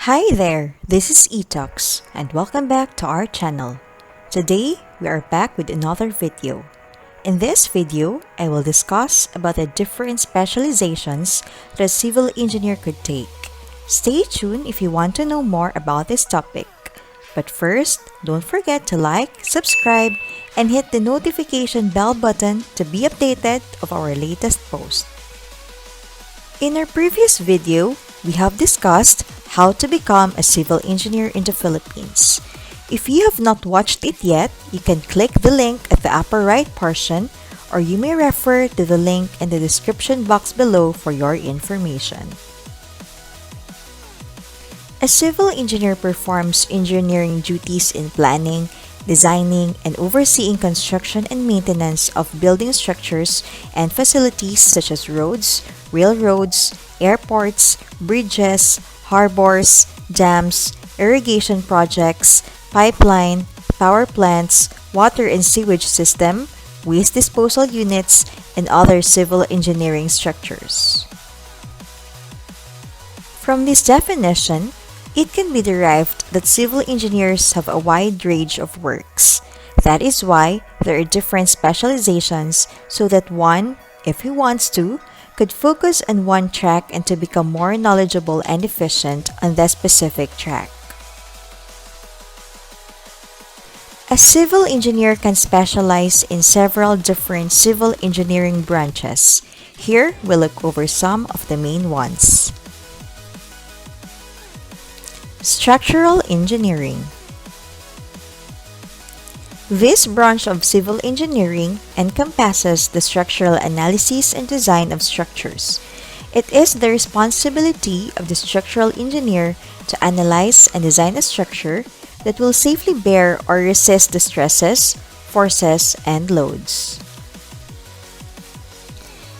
Hi there, this is Etox and welcome back to our channel. Today, we are back with another video. In this video, I will discuss about the different specializations that a civil engineer could take. Stay tuned if you want to know more about this topic. But first, don't forget to like, subscribe, and hit the notification bell button to be updated of our latest post. In our previous video, we have discussed how to become a civil engineer in the Philippines. If you have not watched it yet, you can click the link at the upper right portion, or you may refer to the link in the description box below for your information. A civil engineer performs engineering duties in planning, designing, and overseeing construction and maintenance of building structures and facilities such as roads, railroads, airports, bridges, harbors, dams, irrigation projects, pipeline, power plants, water and sewage system, waste disposal units, and other civil engineering structures. From this definition, it can be derived that civil engineers have a wide range of works. That is why there are different specializations so that one, if he wants to, could focus on one track and to become more knowledgeable and efficient on that specific track. A civil engineer can specialize in several different civil engineering branches. Here, we'll look over some of the main ones. Structural engineering. This branch of civil engineering encompasses the structural analysis and design of structures. It is the responsibility of the structural engineer to analyze and design a structure that will safely bear or resist the stresses, forces, and loads.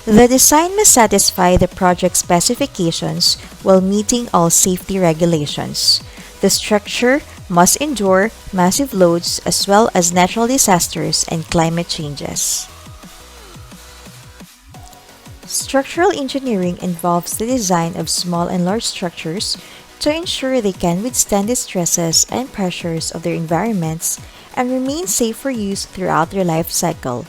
The design must satisfy the project specifications while meeting all safety regulations. The structure must endure massive loads as well as natural disasters and climate changes. Structural engineering involves the design of small and large structures to ensure they can withstand the stresses and pressures of their environments and remain safe for use throughout their life cycle.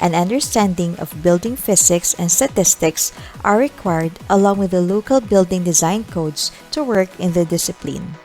An understanding of building physics and statistics are required along with the local building design codes to work in the discipline.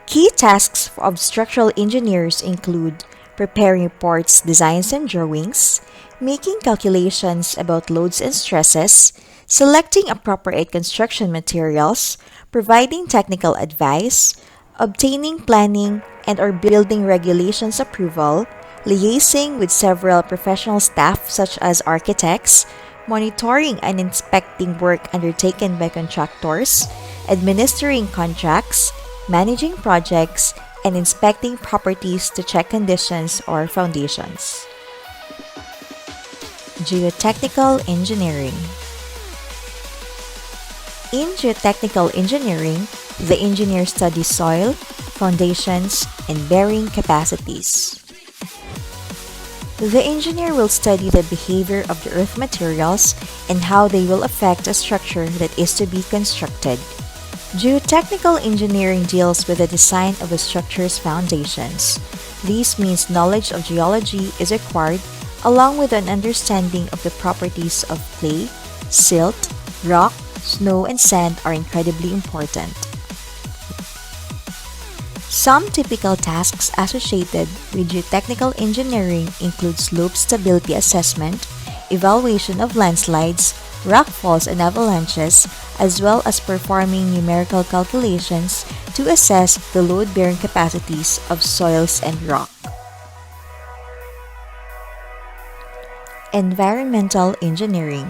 Key tasks of structural engineers include preparing reports, designs, and drawings, making calculations about loads and stresses, selecting appropriate construction materials, providing technical advice, obtaining planning and/or building regulations approval, liaising with several professional staff such as architects, monitoring and inspecting work undertaken by contractors, administering contracts, managing projects, and inspecting properties to check conditions or foundations. Geotechnical engineering. In geotechnical engineering, the engineer studies soil, foundations, and bearing capacities. The engineer will study the behavior of the earth materials and how they will affect a structure that is to be constructed. Geotechnical engineering deals with the design of a structure's foundations. This means knowledge of geology is acquired along with an understanding of the properties of clay, silt, rock, snow, and sand are incredibly important. Some typical tasks associated with geotechnical engineering include slope stability assessment, evaluation of landslides, rockfalls and avalanches, as well as performing numerical calculations to assess the load-bearing capacities of soils and rock. Environmental engineering.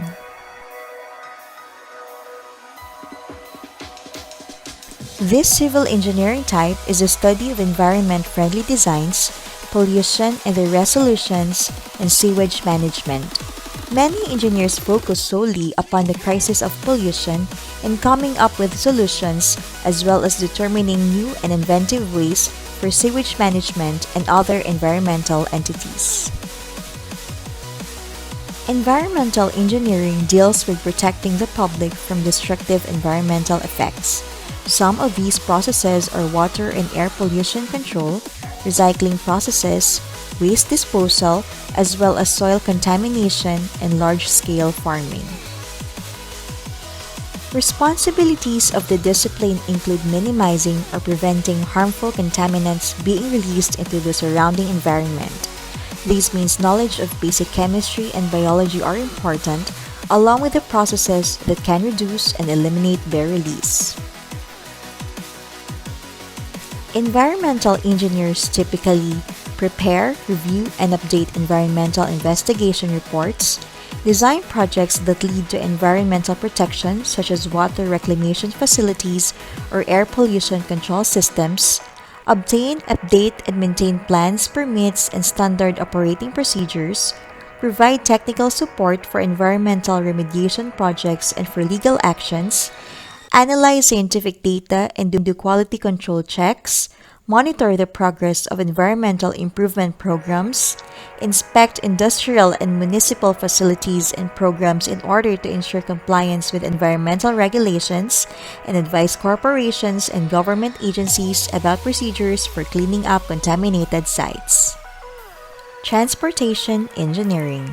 This civil engineering type is a study of environment-friendly designs, pollution and their resolutions, and sewage management. Many engineers focus solely upon the crisis of pollution and coming up with solutions as well as determining new and inventive ways for sewage management and other environmental entities. Environmental engineering deals with protecting the public from destructive environmental effects. Some of these processes are water and air pollution control, recycling processes, waste disposal, as well as soil contamination and large-scale farming. Responsibilities of the discipline include minimizing or preventing harmful contaminants being released into the surrounding environment. This means knowledge of basic chemistry and biology are important, along with the processes that can reduce and eliminate their release. Environmental engineers typically prepare, review, and update environmental investigation reports, design projects that lead to environmental protection such as water reclamation facilities or air pollution control systems, obtain, update, and maintain plans, permits, and standard operating procedures, provide technical support for environmental remediation projects and for legal actions, analyze scientific data and do quality control checks, monitor the progress of environmental improvement programs, inspect industrial and municipal facilities and programs in order to ensure compliance with environmental regulations, and advise corporations and government agencies about procedures for cleaning up contaminated sites. Transportation engineering.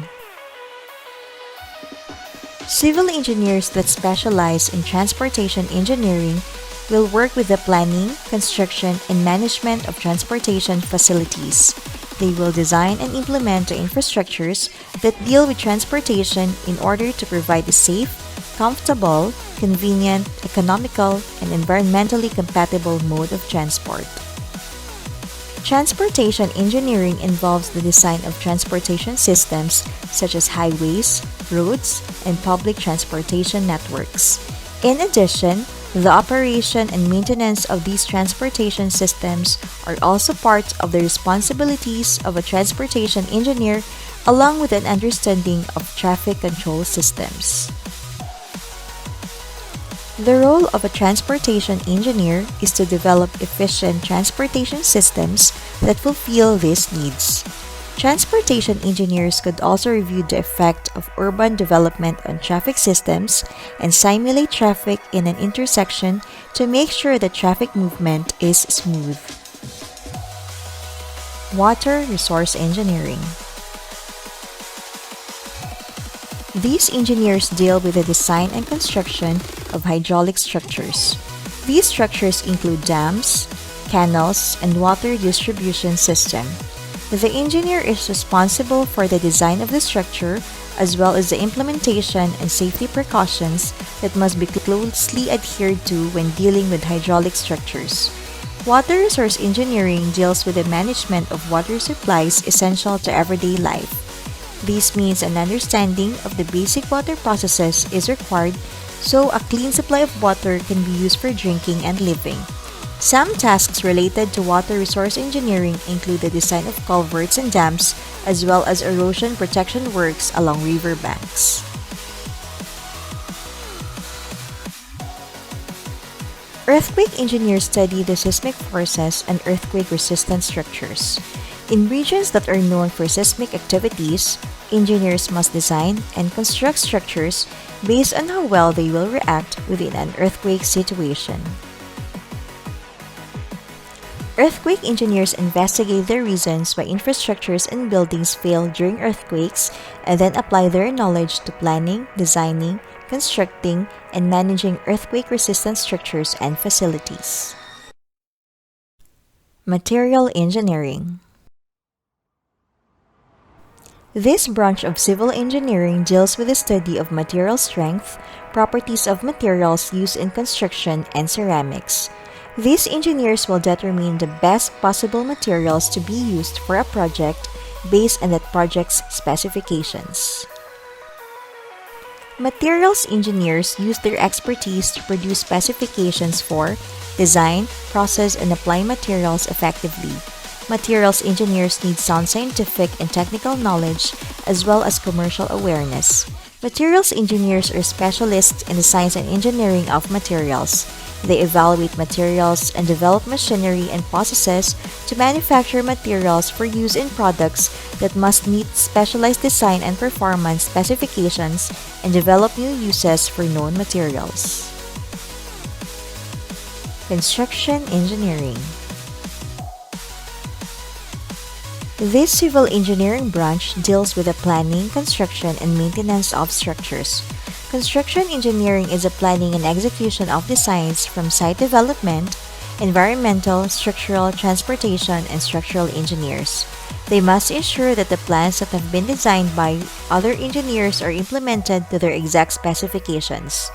Civil engineers that specialize in transportation engineering will work with the planning, construction, and management of transportation facilities. They will design and implement the infrastructures that deal with transportation in order to provide a safe, comfortable, convenient, economical, and environmentally compatible mode of transport. Transportation engineering involves the design of transportation systems such as highways, roads, and public transportation networks. In addition, the operation and maintenance of these transportation systems are also part of the responsibilities of a transportation engineer, along with an understanding of traffic control systems. The role of a transportation engineer is to develop efficient transportation systems that fulfill these needs. Transportation engineers could also review the effect of urban development on traffic systems and simulate traffic in an intersection to make sure that traffic movement is smooth. Water resource engineering. These engineers deal with the design and construction of hydraulic structures. These structures include dams, canals, and water distribution system. The engineer is responsible for the design of the structure as well as the implementation and safety precautions that must be closely adhered to when dealing with hydraulic structures. Water resource engineering deals with the management of water supplies essential to everyday life. This means an understanding of the basic water processes is required so a clean supply of water can be used for drinking and living. Some tasks related to water resource engineering include the design of culverts and dams, as well as erosion protection works along river banks. Earthquake engineers study the seismic forces and earthquake-resistant structures. In regions that are known for seismic activities, engineers must design and construct structures based on how well they will react within an earthquake situation. Earthquake engineers investigate the reasons why infrastructures and buildings fail during earthquakes and then apply their knowledge to planning, designing, constructing, and managing earthquake-resistant structures and facilities. Material engineering. This branch of civil engineering deals with the study of material strength, properties of materials used in construction, and ceramics. These engineers will determine the best possible materials to be used for a project based on that project's specifications. Materials engineers use their expertise to produce specifications for, design, process, and apply materials effectively. Materials engineers need sound scientific and technical knowledge as well as commercial awareness. Materials engineers are specialists in the science and engineering of materials. They evaluate materials and develop machinery and processes to manufacture materials for use in products that must meet specialized design and performance specifications and develop new uses for known materials. Construction Engineering. This civil engineering branch deals with the planning, construction, and maintenance of structures. Construction engineering is the planning and execution of designs from site development, environmental, structural, transportation, and structural engineers. They must ensure that the plans that have been designed by other engineers are implemented to their exact specifications.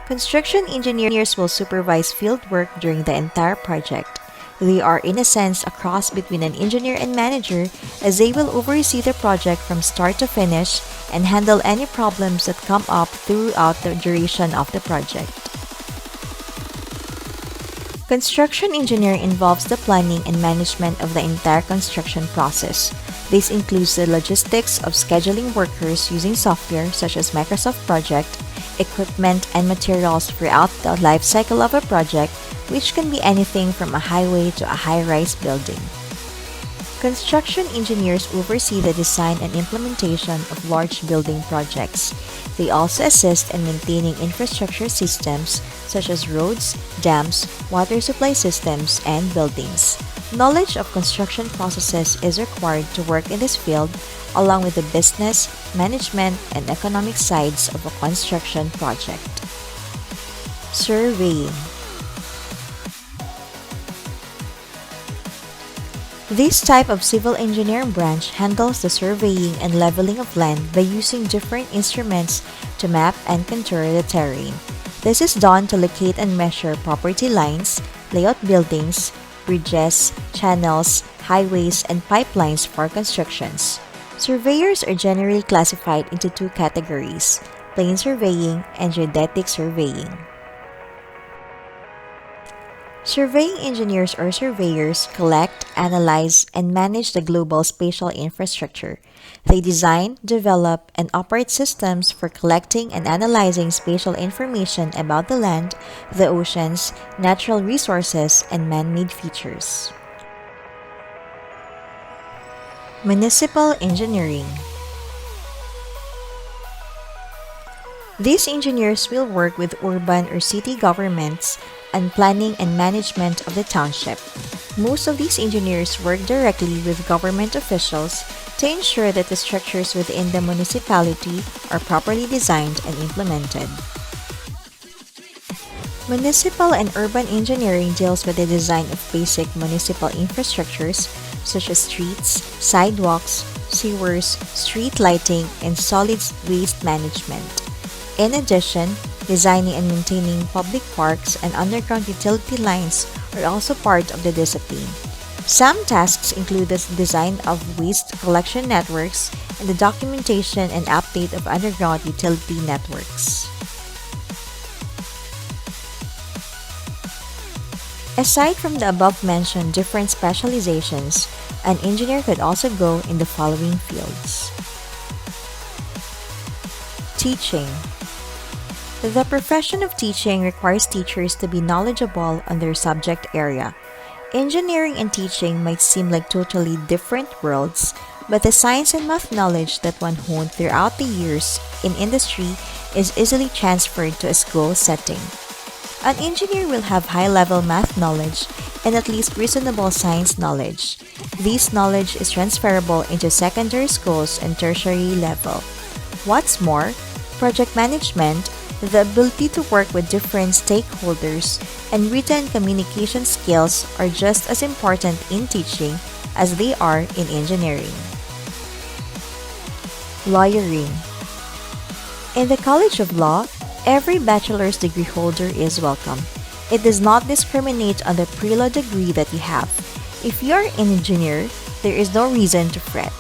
Construction engineers will supervise field work during the entire project. They are, in a sense, a cross between an engineer and manager, as they will oversee the project from start to finish and handle any problems that come up throughout the duration of the project. Construction engineering involves the planning and management of the entire construction process. This includes the logistics of scheduling workers using software such as Microsoft Project, equipment, and materials throughout the life cycle of a project, which can be anything from a highway to a high-rise building. Construction engineers oversee the design and implementation of large building projects. They also assist in maintaining infrastructure systems such as roads, dams, water supply systems, and buildings. Knowledge of construction processes is required to work in this field, along with the business, management, and economic sides of a construction project. Surveying. This type of civil engineering branch handles the surveying and leveling of land by using different instruments to map and contour the terrain. This is done to locate and measure property lines, layout buildings, bridges, channels, highways, and pipelines for constructions. Surveyors are generally classified into two categories: plain surveying and geodetic surveying. Surveying engineers or surveyors collect, analyze, and manage the global spatial infrastructure. They design, develop, and operate systems for collecting and analyzing spatial information about the land, the oceans, natural resources, and man-made features. Municipal Engineering. These engineers will work with urban or city governments on planning and management of the township. Most of these engineers work directly with government officials to ensure that the structures within the municipality are properly designed and implemented. Municipal and urban engineering deals with the design of basic municipal infrastructures such as streets, sidewalks, sewers, street lighting, and solid waste management. In addition, designing and maintaining public parks and underground utility lines are also part of the discipline. Some tasks include the design of waste collection networks and the documentation and update of underground utility networks. Aside from the above-mentioned different specializations, an engineer could also go in the following fields. Teaching. The profession of teaching requires teachers to be knowledgeable on their subject area. Engineering and teaching might seem like totally different worlds, but the science and math knowledge that one honed throughout the years in industry is easily transferred to a school setting. An engineer will have high-level math knowledge and at least reasonable science knowledge. This knowledge is transferable into secondary schools and tertiary level. What's more, project management, the ability to work with different stakeholders, and written communication skills are just as important in teaching as they are in engineering. Lawyering. In the College of Law, every bachelor's degree holder is welcome. It does not discriminate on the pre-law degree that you have. If you are an engineer, there is no reason to fret.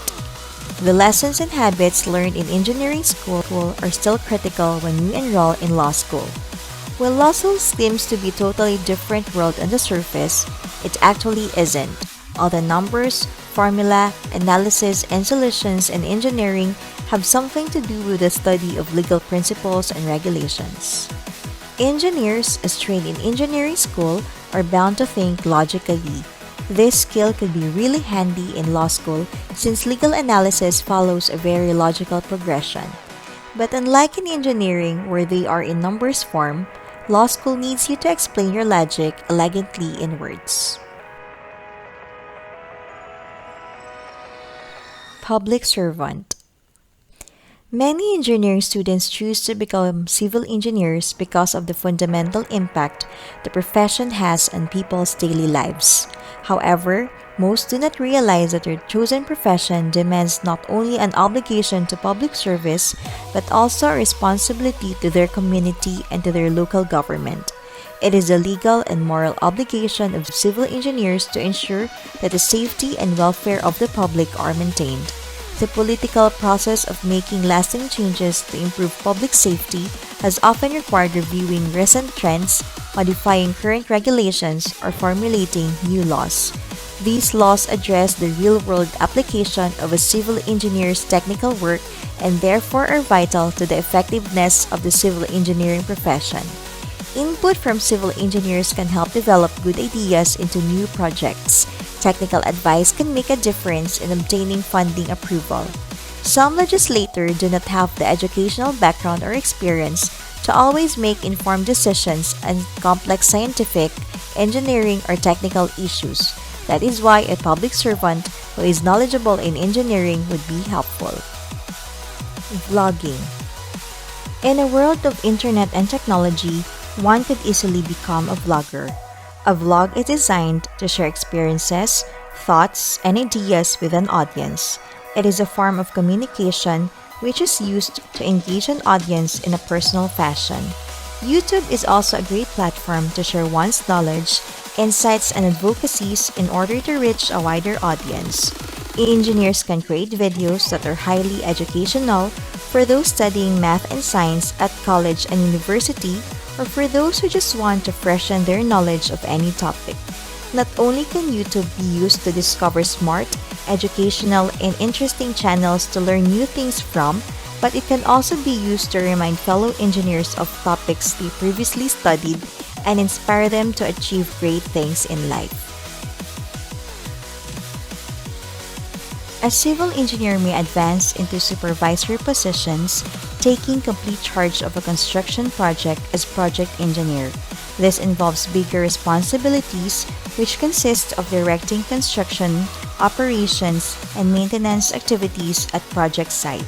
The lessons and habits learned in engineering school are still critical when you enroll in law school. While law school seems to be a totally different world on the surface, it actually isn't. All the numbers, formula, analysis, and solutions in engineering have something to do with the study of legal principles and regulations. Engineers, as trained in engineering school, are bound to think logically. This skill could be really handy in law school since legal analysis follows a very logical progression. But unlike in engineering where they are in numbers form, law school needs you to explain your logic elegantly in words. Public servant. Many engineering students choose to become civil engineers because of the fundamental impact the profession has on people's daily lives. However, most do not realize that their chosen profession demands not only an obligation to public service, but also a responsibility to their community and to their local government. It is a legal and moral obligation of civil engineers to ensure that the safety and welfare of the public are maintained. The political process of making lasting changes to improve public safety has often required reviewing recent trends, modifying current regulations, or formulating new laws. These laws address the real-world application of a civil engineer's technical work and therefore are vital to the effectiveness of the civil engineering profession. Input from civil engineers can help develop good ideas into new projects. Technical advice can make a difference in obtaining funding approval. Some legislators do not have the educational background or experience to always make informed decisions on complex scientific, engineering, or technical issues. That is why a public servant who is knowledgeable in engineering would be helpful. Vlogging. In a world of internet and technology, one could easily become a vlogger. A vlog is designed to share experiences, thoughts, and ideas with an audience. It is a form of communication which is used to engage an audience in a personal fashion. YouTube is also a great platform to share one's knowledge, insights, and advocacies in order to reach a wider audience. Engineers can create videos that are highly educational for those studying math and science at college and university, or for those who just want to freshen their knowledge of any topic. Not only can YouTube be used to discover smart, educational, and interesting channels to learn new things from, but it can also be used to remind fellow engineers of topics they previously studied and inspire them to achieve great things in life. A civil engineer may advance into supervisory positions, taking complete charge of a construction project as project engineer. This involves bigger responsibilities, which consist of directing construction, operations, and maintenance activities at project site.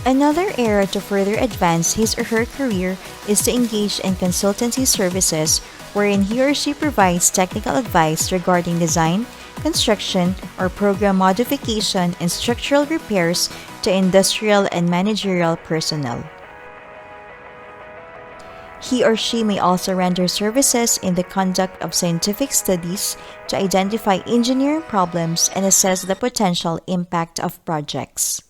Another area to further advance his or her career is to engage in consultancy services wherein he or she provides technical advice regarding design, construction, or program modification and structural repairs to industrial and managerial personnel. He or she may also render services in the conduct of scientific studies to identify engineering problems and assess the potential impact of projects.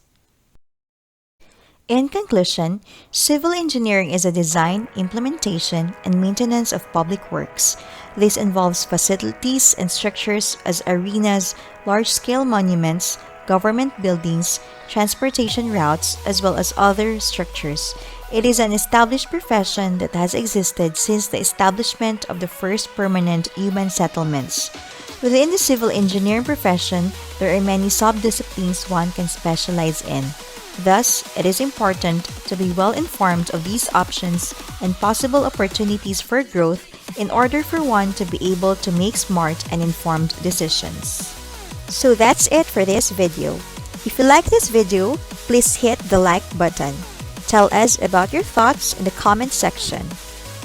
In conclusion, civil engineering is a design, implementation, and maintenance of public works. This involves facilities and structures as arenas, large-scale monuments, government buildings, transportation routes, as well as other structures. It is an established profession that has existed since the establishment of the first permanent human settlements. Within the civil engineering profession, there are many sub-disciplines one can specialize in. Thus, it is important to be well informed of these options and possible opportunities for growth in order for one to be able to make smart and informed decisions. So that's it for this video. If you like this video, please hit the like button. Tell us about your thoughts in the comment section.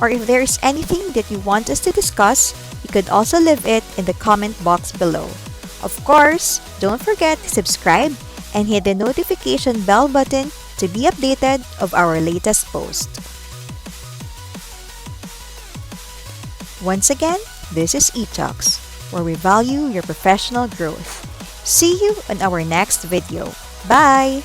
Or if there is anything that you want us to discuss, you could also leave it in the comment box below. Of course, don't forget to subscribe and hit the notification bell button to be updated of our latest post. Once again, this is eTalks, where we value your professional growth. See you on our next video. Bye!